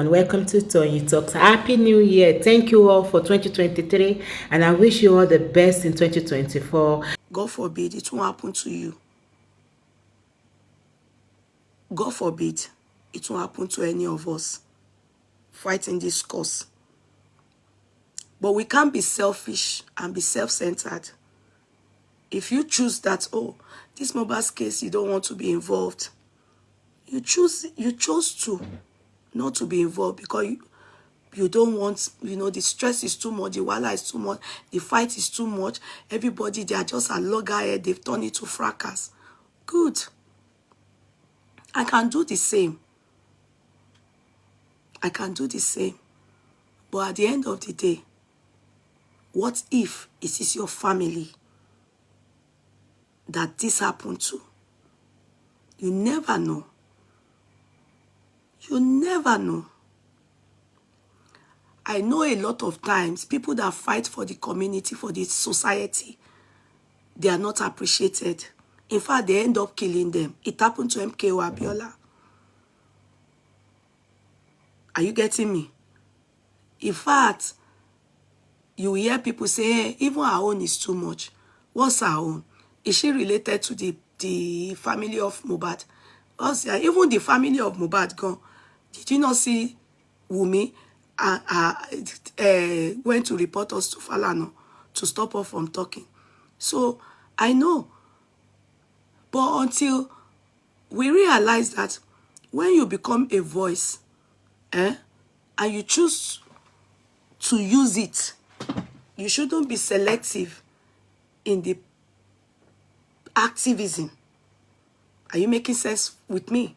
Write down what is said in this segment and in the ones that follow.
everyone. Welcome to Tony Talks. Happy New Year. Thank you all for 2023 and I wish you all the best in 2024. God forbid it won't happen to you. God forbid it won't happen to any of us fighting this cause. But we can't be selfish and be self-centered. If you choose that, oh, this mobile case, you don't want to be involved. You chose to not to be involved because you don't want, the stress is too much, the wala is too much, the fight is too much. Everybody, they are just a loggerhead, they've turned it to fracas. Good. I can do the same. I can do the same. But at the end of the day, what if it is your family that this happened to? You never know. You never know. I know a lot of times people that fight for the community, for the society, they are not appreciated. In fact, they end up killing them. It happened to MKO Abiola. Are you getting me? In fact, you hear people say, hey, even our own is too much. What's our own? Is she related to the family of Mohbad? Even the family of Mohbad gone. Did you not see Wumi went to report us to Falano to stop her from talking? So I know. But until we realize that when you become a voice, and you choose to use it, you shouldn't be selective in the activism. Are you making sense with me?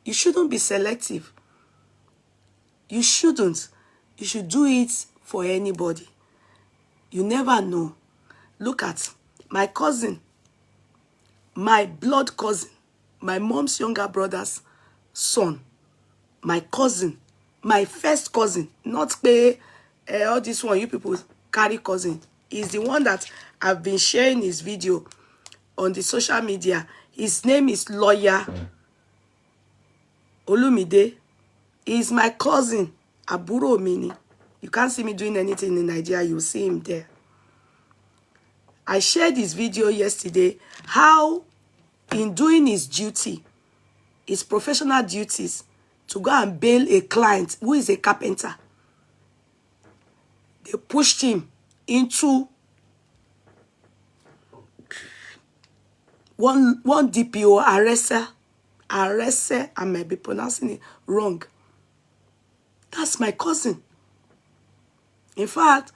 You shouldn't be selective. You shouldn't. You should do it for anybody. You never know. Look at my cousin, my blood cousin, my mom's younger brother's son, my cousin, my first cousin, not pay all this one, you people carry cousin. He's the one that I've been sharing his video on the social media. His name is Lawyer Olumide. He's my cousin, Aburo Mini. You can't see me doing anything in Nigeria, you'll see him there. I shared this video yesterday, how in doing his duty, his professional duties, to go and bail a client who is a carpenter, they pushed him into one DPO, arrested, I may be pronouncing it wrong. That's my cousin. In fact,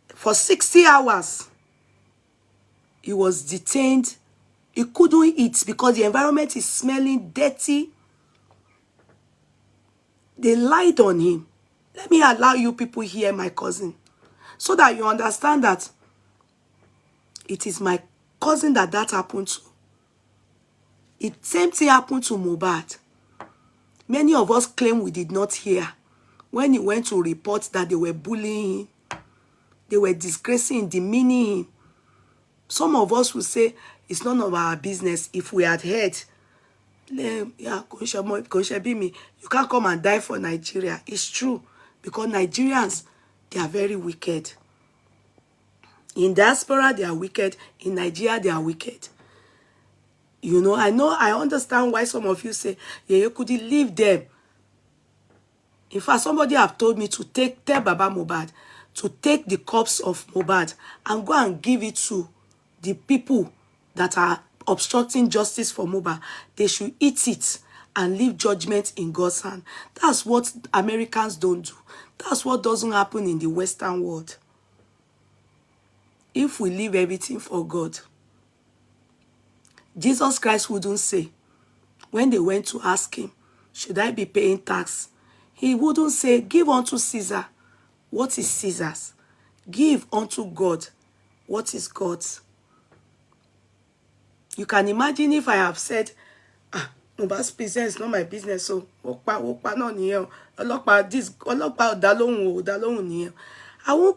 for 60 hours, he was detained. He couldn't eat because the environment is smelling dirty. They lied on him. Let me allow you people here, my cousin, so that you understand that it is my cousin that happened to. Same thing happened to Mohbad. Many of us claim we did not hear when he went to report that they were bullying him, they were disgracing, demeaning him. Some of us will say it's none of our business. If we had heard, yeah, you can't come and die for Nigeria. It's true, because Nigerians, they are very wicked. In diaspora, they are wicked. In Nigeria, they are wicked. I understand why some of you say, Yeye Kudi, leave them. In fact, somebody have told me to tell Baba Mohbad to take the corpse of Mohbad and go and give it to the people that are obstructing justice for Mohbad. They should eat it and leave judgment in God's hand. That's what Americans don't do. That's what doesn't happen in the Western world. If we leave everything for God, Jesus Christ wouldn't say, when they went to ask him, should I be paying tax? He wouldn't say, give unto Caesar what is Caesar's. Give unto God what is God's. You can imagine if I have said, Mohbad's business is not my business, so I won't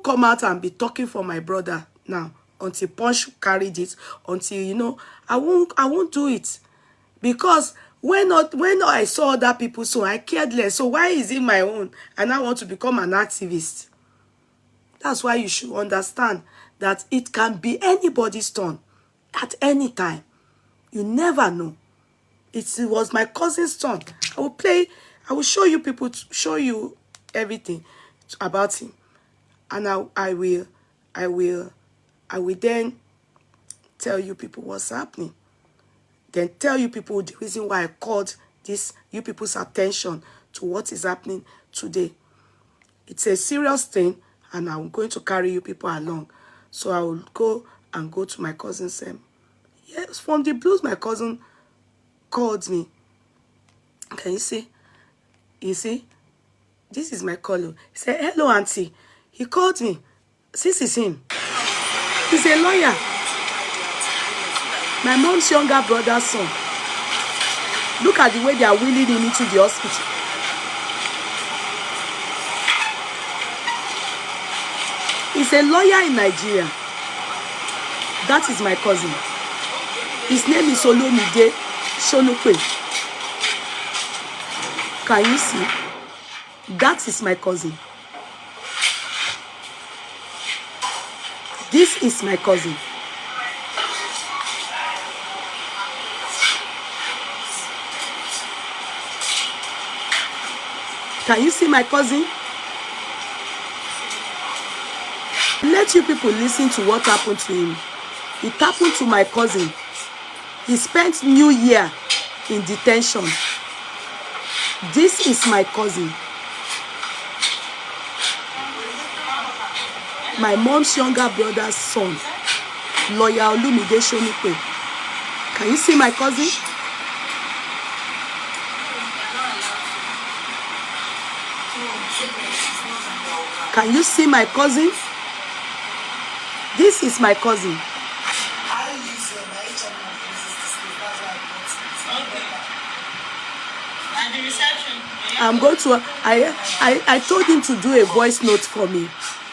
come out and be talking for my brother now until Punch carried it, until, I won't do it. Because When I saw other people, so I cared less. So why is it my own? And I want to become an activist. That's why you should understand that it can be anybody's turn at any time. You never know. It was my cousin's turn. I will show you people, show you everything about him. And I will then tell you people what's happening. Then tell you people the reason why I called you people's attention to what is happening today. It's a serious thing, and I'm going to carry you people along. So I will go to my cousin's. Yes, from the blues, my cousin called me. Can you see? You see? This is my caller. He said, hello, auntie. He called me. This is him. He's a lawyer. My mom's younger brother's son. Look at the way they are wheeling him into the hospital. He's a lawyer in Nigeria. That is my cousin. His name is Olomide Sholupe. Can you see? That is my cousin. This is my cousin. Can you see my cousin? Let you people listen to what happened to him. It happened to my cousin. He spent New Year in detention. This is my cousin. My mom's younger brother's son, lawyer Olumide Sholupe. Can you see my cousin? Can you see my cousin? This is my cousin. I'm going to, I told him to do a voice note for me.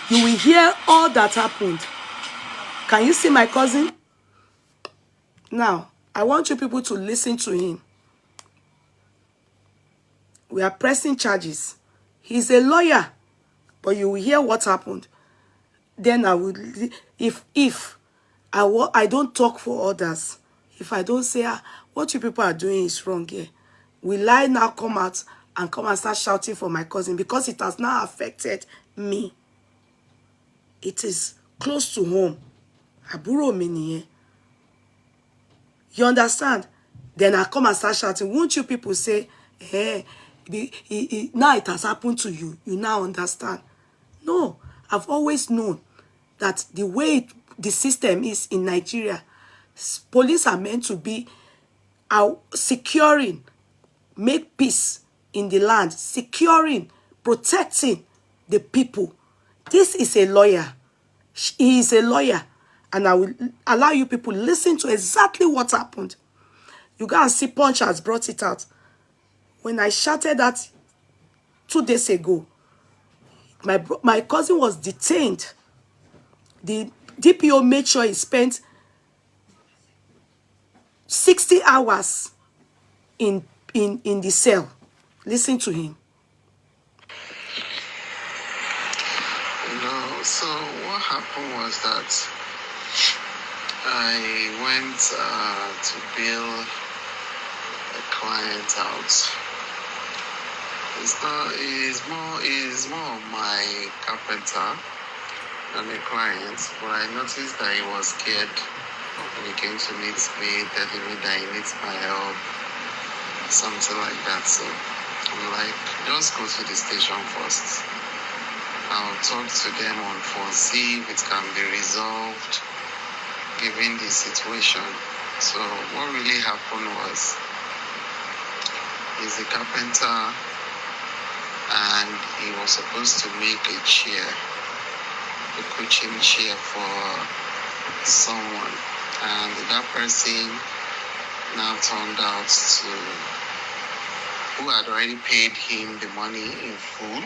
You will hear all that happened. Can you see my cousin? Now, I want you people to listen to him. We are pressing charges. He's a lawyer, but you will hear what happened. Then I will, if I don't talk for others, if I don't say what you people are doing is wrong here, will I now come out and start shouting for my cousin because it has now affected me? It is close to home. Àbúrò mi nìyẹn. You understand? Then I come and start shouting. Won't you people say, hey, now it has happened to you. You now understand. No, I've always known that the way the system is in Nigeria, police are meant to be securing, make peace in the land, securing, protecting the people. This is a lawyer. He is a lawyer. And I will allow you people listen to exactly what happened. You guys see Punch has brought it out. When I shouted that 2 days ago, my cousin was detained. The DPO made sure he spent 60 hours in the cell. Listen to him. No, so what happened was that I went to bail a client out. It's more of my carpenter than a client, but I noticed that he was scared when he came to meet me, telling me that he needs my help, something like that. So I'm like, just go to the station first. I'll talk to them on phone, see if it can be resolved given the situation. So what really happened was, he's a carpenter and he was supposed to make a chair, a coaching chair for someone, and that person now turned out to, who had already paid him the money in full,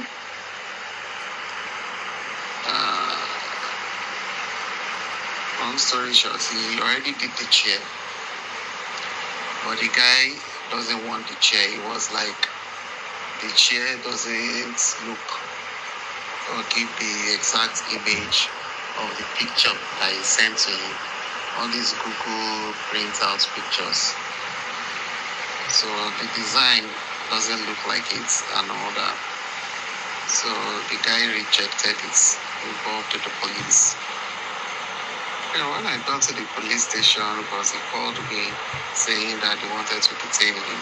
long story short, he already did the chair, but the guy doesn't want the chair. It was like the chair doesn't look or give the exact image of the picture that is sent to him. All these Google printout pictures. So the design doesn't look like it and all that. So the guy rejected it, involved to the police. When I got to the police station, because he called me saying that they wanted to detain him.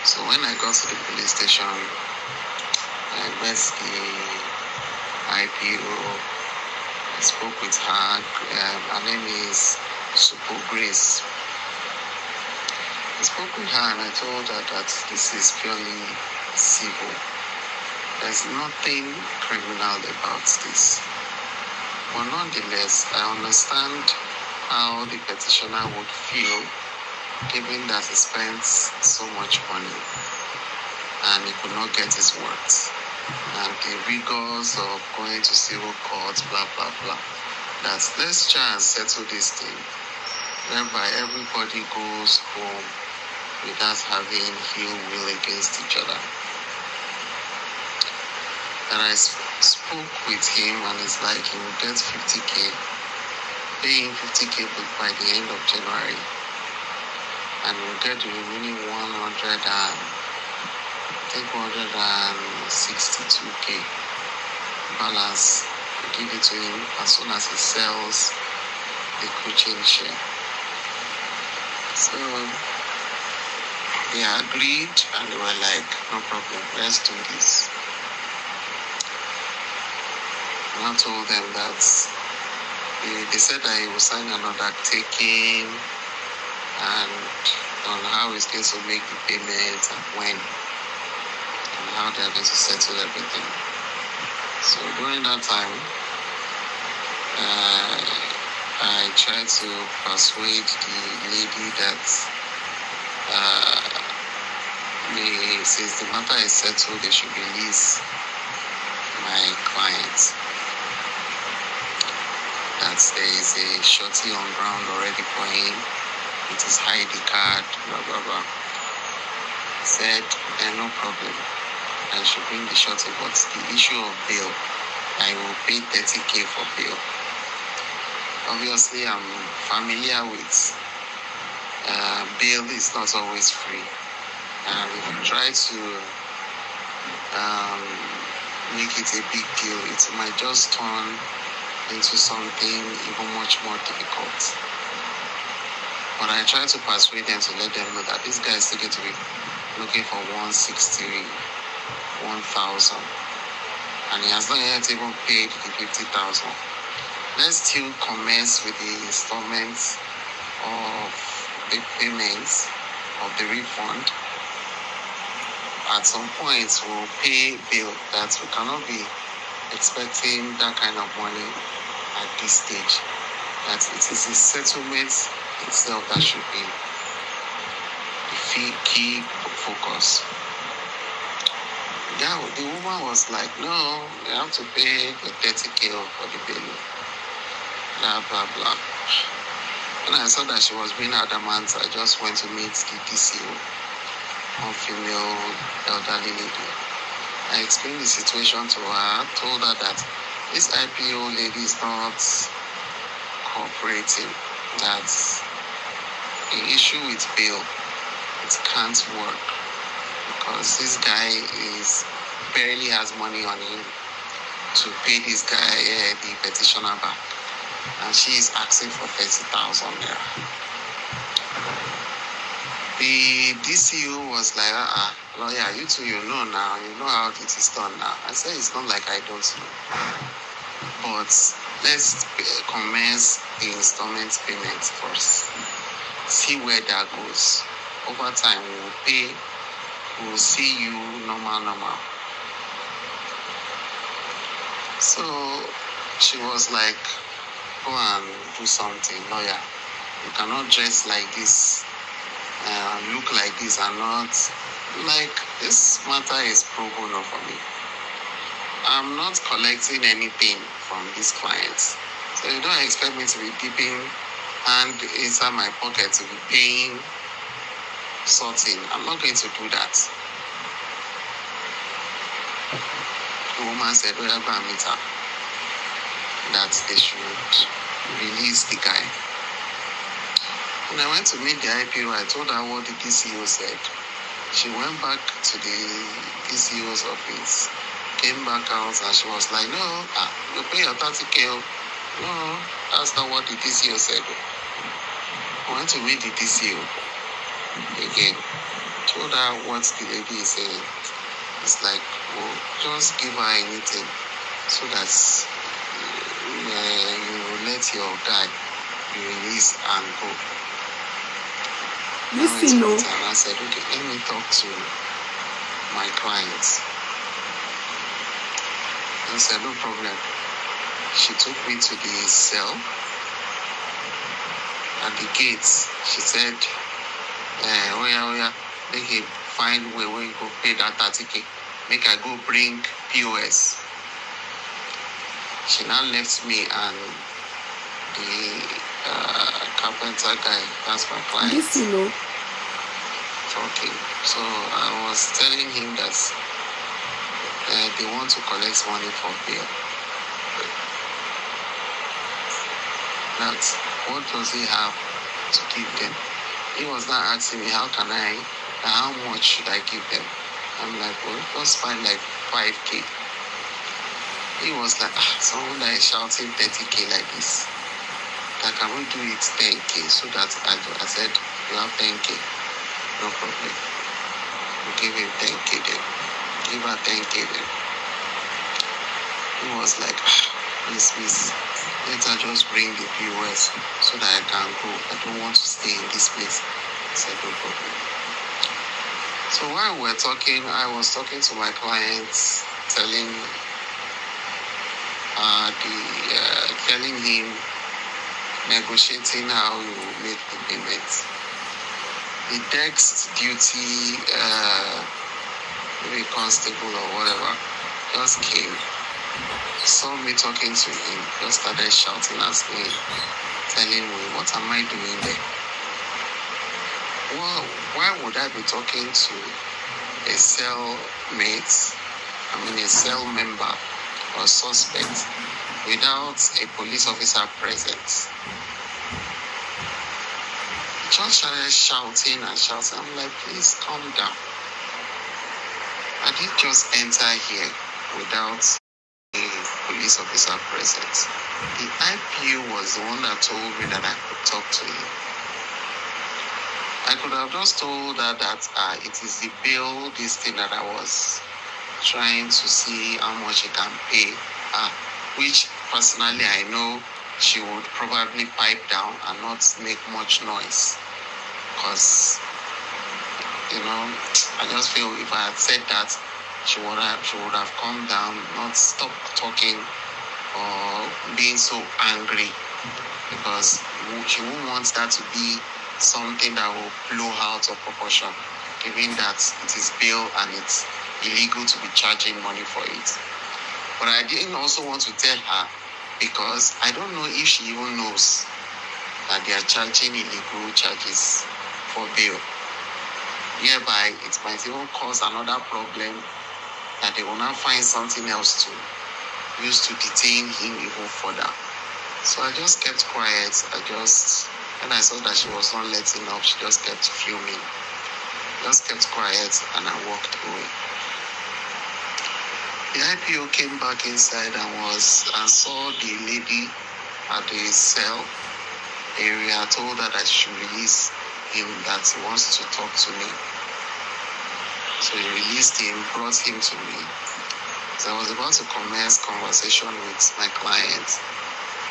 So when I got to the police station, I met the IPO. I spoke with her. Her name is Super Grace. I spoke with her and I told her that this is purely civil. There's nothing criminal about this. But nonetheless, I understand how the petitioner would feel given that he spent so much money and he could not get his worth. And the rigors of going to civil court, blah, blah, blah. That let's try and settle this thing, whereby everybody goes home without having ill will against each other. And I spoke with him and it's like he will get 50K, pay him 50K by the end of January, and we'll get the remaining 162K balance. We'll give it to him as soon as he sells the coaching share. So they agreed and they were like, no problem, let's do this. I told them that they said that he will sign an undertaking and on how he's going to make the payment and when and how they're going to settle everything. So during that time, I tried to persuade the lady that since the matter is settled, they should release my client. That there is a shorty on ground already for him with his ID card, blah, blah, blah. He said, no problem. I should bring the shorty, but the issue of bail, I will pay 30K for bail. Obviously, I'm familiar with bail is not always free. And if you try to make it a big deal, it might just turn into something even much more difficult. But I try to persuade them to let them know that this guy is still going to be looking for 160, 1,000, and he has not yet even paid the 50,000. Let's still commence with the installments of the payments of the refund. At some point, we'll pay bill. That we cannot be expecting that kind of money at this stage. That it is the settlement itself that should be the key focus. Yeah, the woman was like, no, you have to pay the 30K for the bill. Blah, blah, blah. When I saw that she was being adamant, I just went to meet the DCO, one female elderly lady. I explained the situation to her, told her that this IPO lady is not cooperating, that the issue with bail, it can't work because this guy barely has money on him to pay this guy, the petitioner back, and she is asking for 30,000 naira. The DCU was like, lawyer, you two, you know now, you know how it is done now. I said, it's not like I don't know. But let's commence the installment payment first. See where that goes. Over time, we'll pay, we'll see you normal. So she was like, go and do something, lawyer. You cannot dress like this. Look like this and not like this matter is pro bono for me. I'm not collecting anything from these clients, so you don't expect me to be dipping hand inside my pocket to be paying sorting. I'm not going to do that. The woman said, oh, yeah, go and meet her. That they should release the guy. When I went to meet the IPO, I told her what the DCO said. She went back to the DCO's office, came back out, and she was like, no, you pay your 30K. No, that's not what the DCO said. I went to meet the DCO again. Told her what the lady is saying. It's like, well, just give her anything so that you let your guy be released and go. Listen, no. And I said, okay, let me talk to my clients. I said, no problem. She took me to the cell. At the gates, she said, oh yeah, make him find where you go pay that 30K. Make I go bring POS. She now left me and the carpenter guy, that's my client, Listen, no. talking. So I was telling him that they want to collect money for bail. That what does he have to give them? He was not asking me how much should I give them? I'm like, well, just find like 5K. He was like, someone that is shouting 30K like this. Like, can we do it 10K? So that I said, you have 10K, no problem. We'll give him 10K then. Give her 10K then. He was like, please, let her just bring the POS so that I can go. I don't want to stay in this place. I said, no problem. So while we're talking, I was talking to my clients, telling him, negotiating how you will make the payment. The next duty, maybe constable or whatever, just came, saw me talking to him, just started shouting at me, telling me, what am I doing there? Well, why would I be talking to a cellmate, a cell member or suspect without a police officer present? Just started shouting and shouting. I'm like, please calm down. I didn't just enter here without a police officer present. The IPO was the one that told me that I could talk to him. I could have just told her that it is the bill, this thing that I was trying to see how much he can pay, which personally I know she would probably pipe down and not make much noise. Because, I just feel if I had said that, she would have come down, not stop talking or being so angry, because she won't want that to be something that will blow out of proportion, given that it is bail and it's illegal to be charging money for it. But I didn't also want to tell her, because I don't know if she even knows that they are charging illegal charges for bail. Hereby, it might even cause another problem that they will now find something else to use to detain him even further. So I just kept quiet. When I saw that she was not letting up, she just kept fuming. Just kept quiet and I walked away. The IPO came back inside and saw the lady at the cell area, told her that she should release him, that he wants to talk to me. So he released him, brought him to me. So I was about to commence conversation with my client.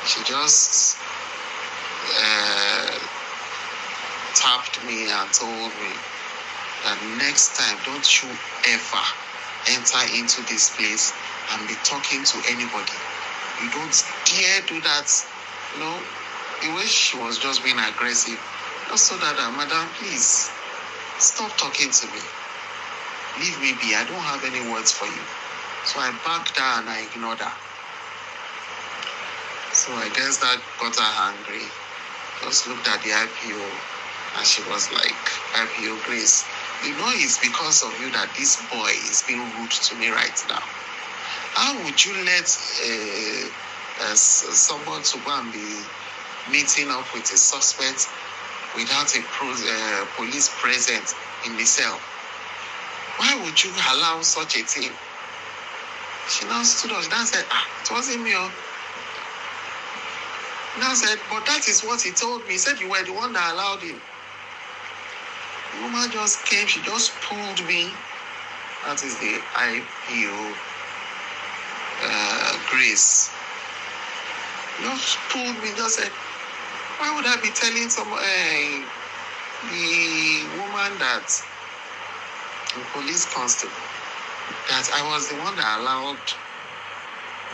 She just tapped me and told me that next time, don't you ever enter into this place and be talking to anybody. You don't dare do that. The way she was just being aggressive, just so that, madam, please stop talking to me. Leave me be. I don't have any words for you. So I backed her and I ignored her. So I guess that got her angry. Just looked at the IPO And she was like, IPO Grace, you know it's because of you that this boy is being rude to me right now. How would you let someone to go and be meeting up with a suspect without a police present in the cell? Why would you allow such a thing? She now stood up. She now said, it wasn't me. Now said, but that is what he told me. He said you were the one that allowed him. The woman just came. She just pulled me. That is the IPO Grace. Just pulled me. Just said, why would I be telling the woman that the police constable that I was the one that allowed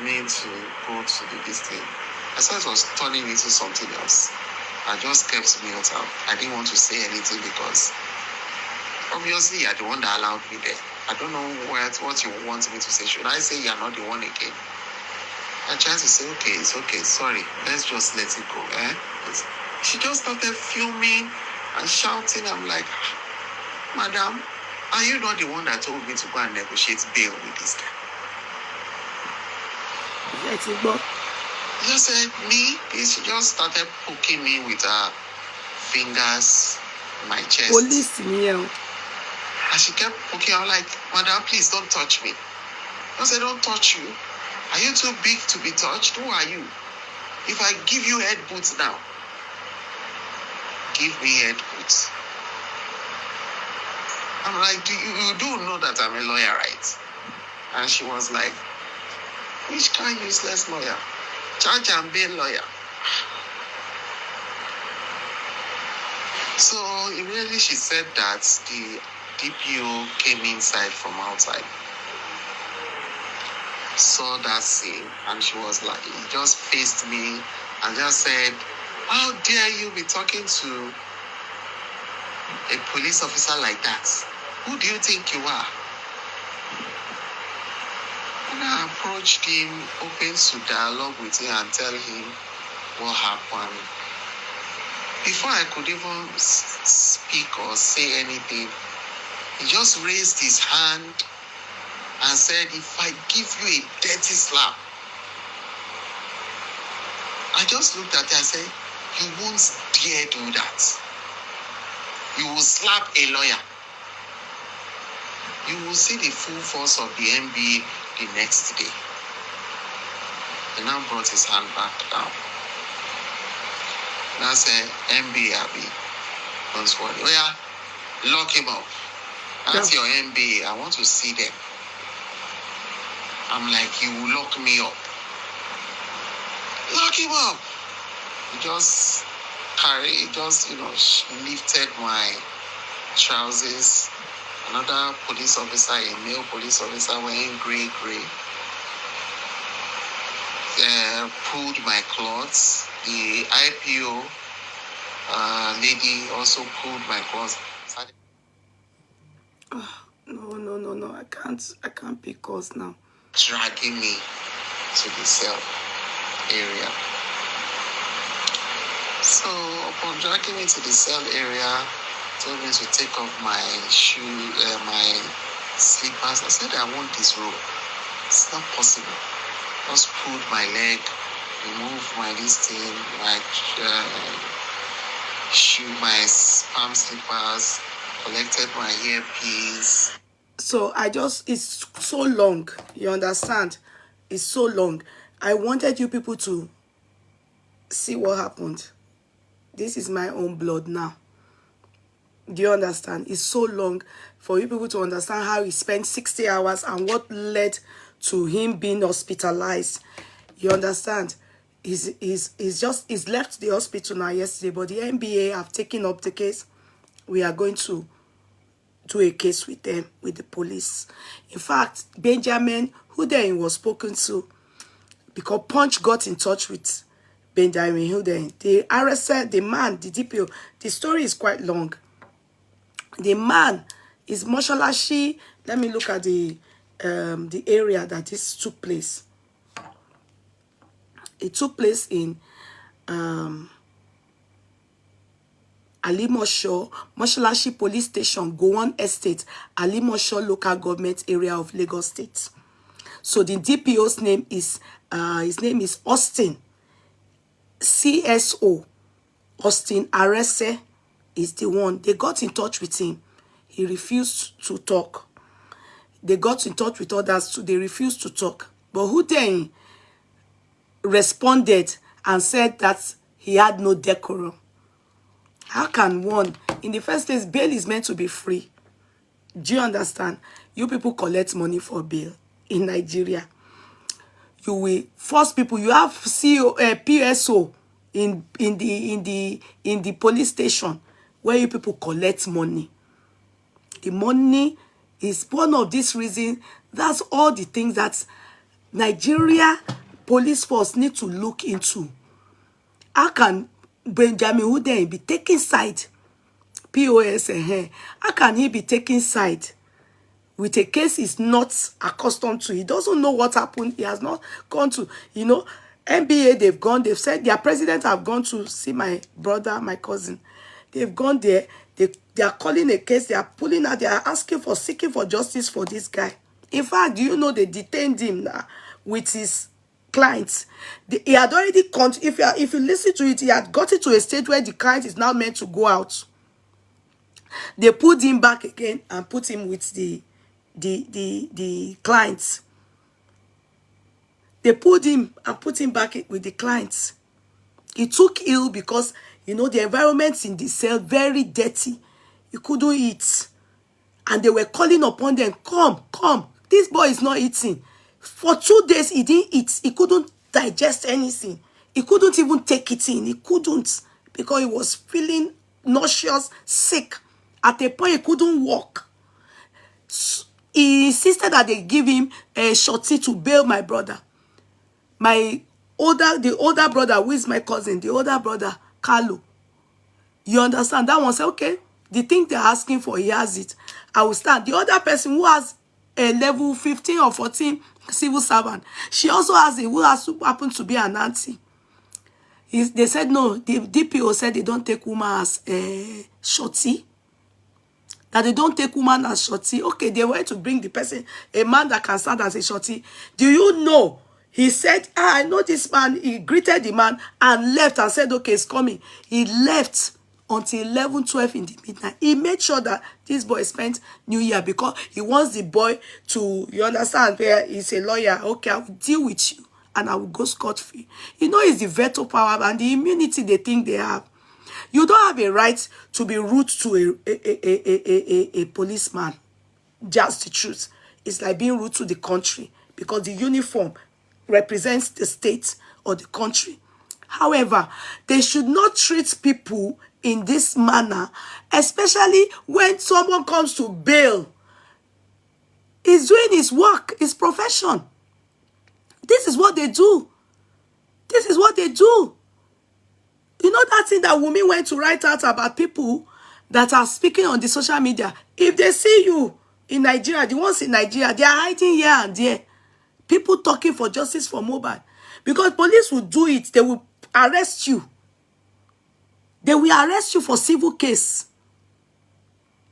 me to go to this thing? I saw it was turning into something else. I just kept mute out. I didn't want to say anything because obviously you're the one that allowed me there. I don't know what you want me to say. Should I say you're not the one again? I tried to say, okay, it's okay, sorry. Let's just let it go. She just started fuming and shouting. I'm like, madam, are you not the one that told me to go and negotiate bail with this guy? Let it go. Just said, me? She just started poking me with her fingers in my chest. Police me. And she kept poking. I'm like, madam, please don't touch me. I said, don't touch you. Are you too big to be touched? Who are you? If I give you head boots now, give me head boots. I'm like, you do know that I'm a lawyer, right? And she was like, which kind of useless lawyer? Charge and bail lawyer. So immediately she said that the DPO came inside from outside, saw that scene, and she was like, he just faced me and just said, how dare you be talking to a police officer like that? Who do you think you are? And I approached him, opened to dialogue with him and tell him what happened. Before I could even speak or say anything, he just raised his hand and said, if I give you a dirty slap. I just looked at him and said, you won't dare do that. You will slap a lawyer. You will see the full force of the NBA the next day. He now brought his hand back down. Now said, NBA, Abby, don't worry. Oh yeah, lock him up. That's your NBA. I want to see them. I'm like, you will lock me up. Lock him up. He just lifted my trousers. Another police officer, a male police officer wearing gray, pulled my clothes. The IPO lady also pulled my clothes. No, I can't pick calls now. Dragging me to the cell area. So upon dragging me to the cell area, told me to take off my my slippers. I said, I want this robe. It's not possible. Just pulled my leg, removed my my shoe, my palm slippers, collected my earpiece. So it's so long. You understand? It's so long. I wanted you people to see what happened. This is my own blood now. Do you understand? It's so long for you people to understand how he spent 60 hours and what led to him being hospitalized. You understand? He's left the hospital now yesterday, but the NBA have taken up the case. We are going to do a case with them, with the police. In fact, Benjamin, who then was spoken to, because Punch got in touch with Benjamin, who then they arrested the man, the DPO. The story is quite long. The man is Moshalashi. Let me look at the area that this took place. It took place in Alimosho, Moshalashi Police Station, Gowon Estate, Alimosho Local Government Area of Lagos State. So the DPO's name is, his name is Austin, CSO, Austin Arese is the one. They got in touch with him. He refused to talk. They got in touch with others too. They refused to talk. But who then responded and said that he had no decorum? How can one, in the first place, bail is meant to be free. Do you understand? You people collect money for bail in Nigeria. You will force people. You have PSO in the police station where you people collect money. The money is one of these reasons. That's all the things that Nigeria police force need to look into. How can Benjamin Hundeyin be taking side? POS, how can he be taking side with a case he's not accustomed to? He doesn't know what happened. He has not gone to, NBA, they've gone, they've said, their president have gone to see my brother, my cousin. They've gone there, they are calling a case, they are pulling out, they are asking for, seeking for justice for this guy. In fact, do you know they detained him now with his clients? He had already, if you listen to it, he had got it to a state where the client is now meant to go out. They put him back again and put him with the clients. They pulled him and put him back with the clients. He took ill because, the environment in the cell, very dirty. He couldn't eat. And they were calling upon them, come. This boy is not eating. For 2 days, he didn't eat. He couldn't digest anything. He couldn't even take it in. He couldn't, because he was feeling nauseous, sick. At a point, he couldn't walk. He insisted that they give him a shorty to bail my brother. The older brother, who is my cousin, the older brother, Carlo. You understand? That one said, okay, the thing they're asking for, he has it. I will stand. The other person who has a level 15 or 14 civil servant, she also has who happens to be an auntie. They said, no, the DPO said they don't take woman as a shorty. That they don't take woman as shorty. Okay, they were to bring the person, a man that can stand as a shorty. Do you know? He said, I know this man. He greeted the man and left and said, okay, it's coming. He left until 11, 12 in the midnight. He made sure that this boy spent New Year because he wants the boy to, you understand, where he's a lawyer. Okay, I will deal with you and I will go scot-free. It's the veto power and the immunity they think they have. You don't have a right to be rude to a policeman. Just the truth. It's like being rude to the country because the uniform represents the state or the country. However, they should not treat people in this manner, especially when someone comes to bail. He's doing his work, his profession. This is what they do. This is what they do. You know that thing that Wunmi went to write out about people that are speaking on the social media? If they see you in Nigeria, the ones in Nigeria, they are hiding here and there. People talking for justice for Mohbad. Because police will do it. They will arrest you. They will arrest you for civil case.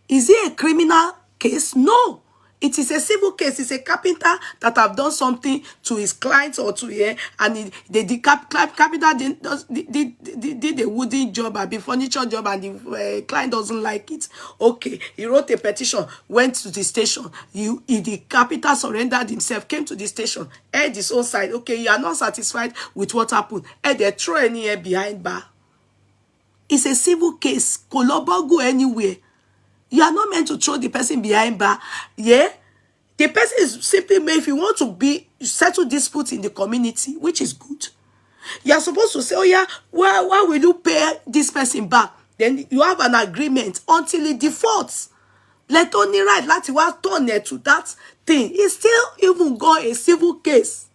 Is it a criminal case? No. It is a civil case. It's a carpenter that have done something to his clients or to here, and the carpenter did a wooden job, a furniture job, and the client doesn't like it. Okay, he wrote a petition, went to the station. The carpenter surrendered himself, came to the station, aired his own side. Okay, you are not satisfied with what happened. And they throw any here behind bar. It's a civil case. Kolobo go anywhere. You are not meant to throw the person behind bar. Yeah? The person is simply made, if you want to settle disputes in the community, which is good. You are supposed to say, oh yeah, why will you pay this person back? Then you have an agreement until it defaults. Let only right, let you have turn to that thing. It's still even got a civil case.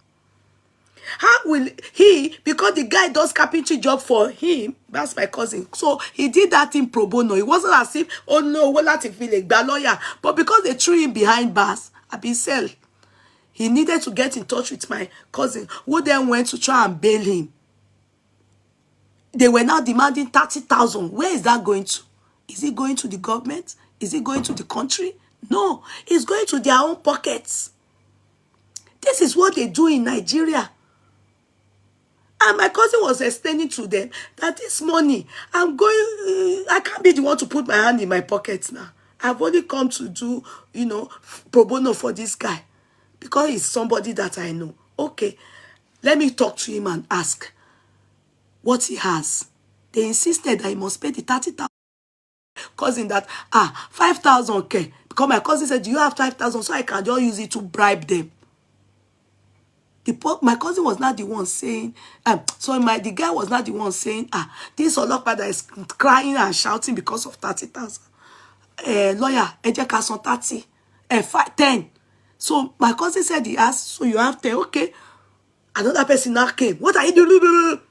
How will he, because the guy does carpentry job for him, that's my cousin, so he did that in pro bono. It wasn't as if, oh no, well, that's feel like bad lawyer. But because they threw him behind bars, he needed to get in touch with my cousin, who then went to try and bail him. They were now demanding 30,000. Where is that going to? Is it going to the government? Is it going to the country? No, it's going to their own pockets. This is what they do in Nigeria. And my cousin was explaining to them that this money, I can't be the one to put my hand in my pocket now. I've only come to do, pro bono for this guy because he's somebody that I know. Okay, let me talk to him and ask what he has. They insisted that he must pay the 30,000. Cousin that, 5,000, okay. Because my cousin said, do you have 5,000 so I can just use it to bribe them? My cousin was not the one saying, the guy was not the one saying, this Olopada is crying and shouting because of 30,000. Lawyer, ẹ jẹ́ ká san 30, 10. So my cousin said he asked, so you have 10, okay. Another person now came. What are you doing?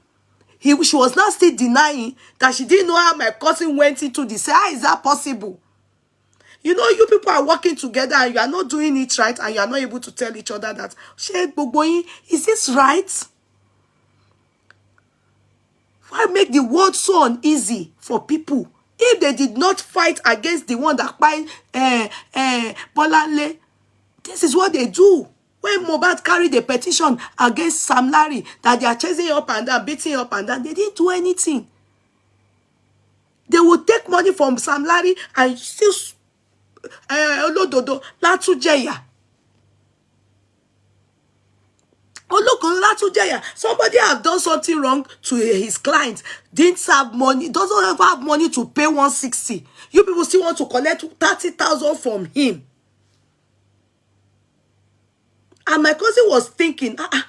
She was not still denying that she didn't know how my cousin went into this. How is that possible? You know, you people are working together and you are not doing it right and you are not able to tell each other that, is this right? Why make the world so uneasy for people? If they did not fight against the one that buy Bolale, this is what they do. When Mohbad carried a petition against Sam Larry that they are chasing up and down, beating up and down, they didn't do anything. They would take money from Sam Larry and still Olododo Latujeya. Somebody have done something wrong to his client, didn't have money, doesn't have money to pay 160. You people still want to collect 30,000 from him. And my cousin was thinking, the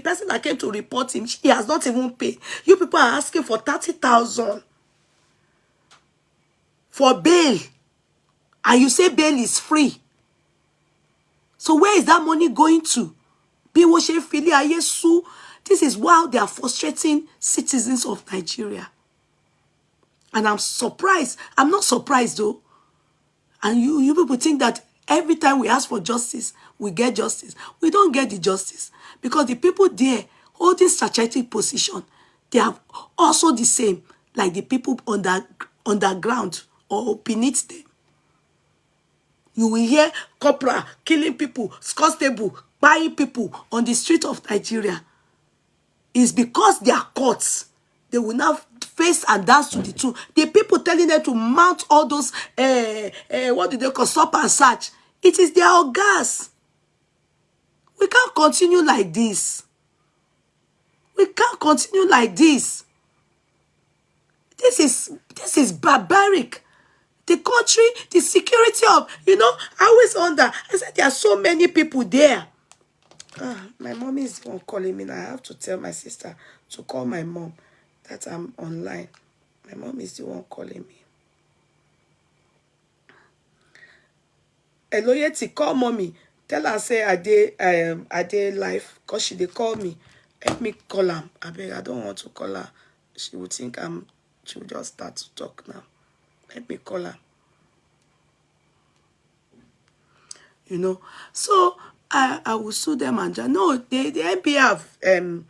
person that came to report him, he has not even paid. You people are asking for 30,000 for bail. And you say bail is free. So where is that money going to? This is why they are frustrating citizens of Nigeria. And I'm surprised. I'm not surprised though. And you people think that every time we ask for justice, we get justice. We don't get the justice. Because the people there holding strategic position, they are also the same like the people underground or beneath them. You will hear corporal killing people, constable buying people on the street of Nigeria. It's because they are caught. They will now face and dance to the tune. The people telling them to mount all those, what do they call, stop and search. It is their gas. We can't continue like this. We can't continue like this. This is barbaric. The country, the security of, I always wonder. I said, there are so many people there. My mom is the one calling me now. I have to tell my sister to call my mom that I'm online. My mom is the one calling me. Hello, Yeti, call mommy. Tell her, say, I dey live. Because she dey call me. Help me call her. I beg, I don't want to call her. She would think she will just start to talk now. Let me call her. So I will sue them and no, the NPF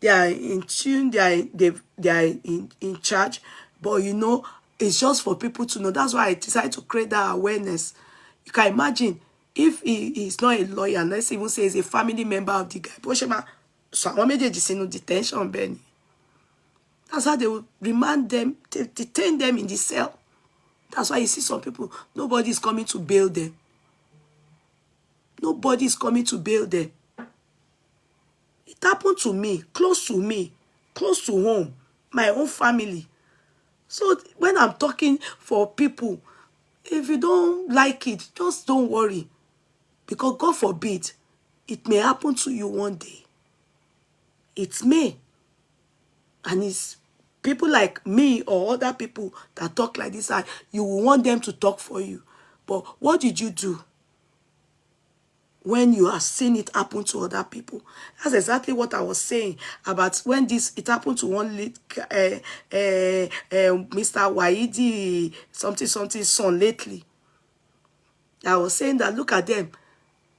they are in tune, they are in charge, but it's just for people to know. That's why I decided to create that awareness. You can imagine if he's not a lawyer, let's even say he's a family member of the guy. So I made a detention, Benny. That's how they will remand them, detain them in the cell. That's why you see some people, nobody is coming to bail them. Nobody is coming to bail them. It happened to me, close to home, my own family. So when I'm talking for people, if you don't like it, just don't worry. Because God forbid, it may happen to you one day. It may. And it's people like me or other people that talk like this, you will want them to talk for you. But what did you do when you have seen it happen to other people? That's exactly what I was saying about when it happened to one Mr. Waidi something son lately. I was saying that look at them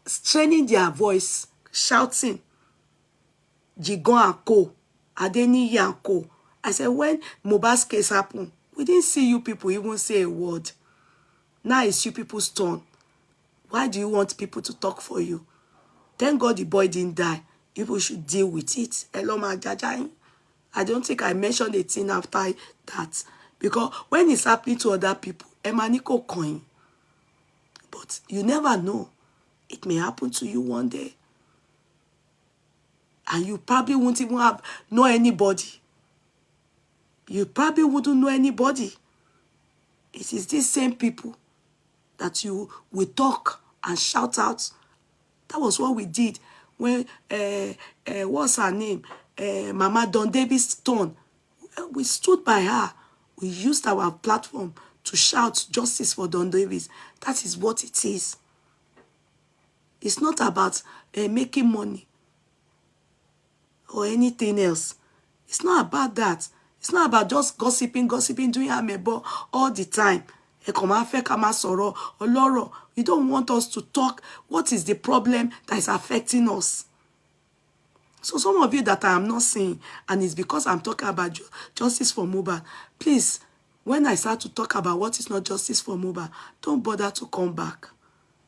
straining their voice, shouting, Jigon and Co, Adeniyi and Co, I said, when Mohbad's case happened, we didn't see you people even say a word. Now it's you people's turn. Why do you want people to talk for you? Thank God the boy didn't die. People should deal with it. Hello, my jaja. I don't think I mentioned a thing after that. Because when it's happening to other people, emaniko coin. But you never know. It may happen to you one day. And you probably won't even know anybody. You probably wouldn't know anybody. It is these same people that you will talk and shout out. That was what we did when, what's her name? Mama Don Davis' turn. We stood by her. We used our platform to shout justice for Don Davis. That is what it is. It's not about making money or anything else. It's not about that. It's not about just gossiping, doing amebo all the time. You don't want us to talk. What is the problem that is affecting us? So some of you that I am not seeing, and it's because I'm talking about justice for Mohbad, please, when I start to talk about what is not justice for Mohbad, don't bother to come back.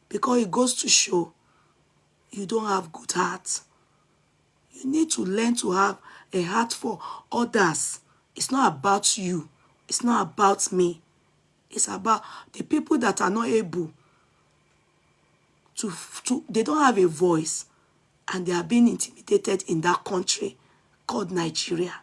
Because it goes to show you don't have good heart. You need to learn to have a heart for others. It's not about you. It's not about me. It's about the people that are not able to they don't have a voice, and they are being intimidated in that country called Nigeria.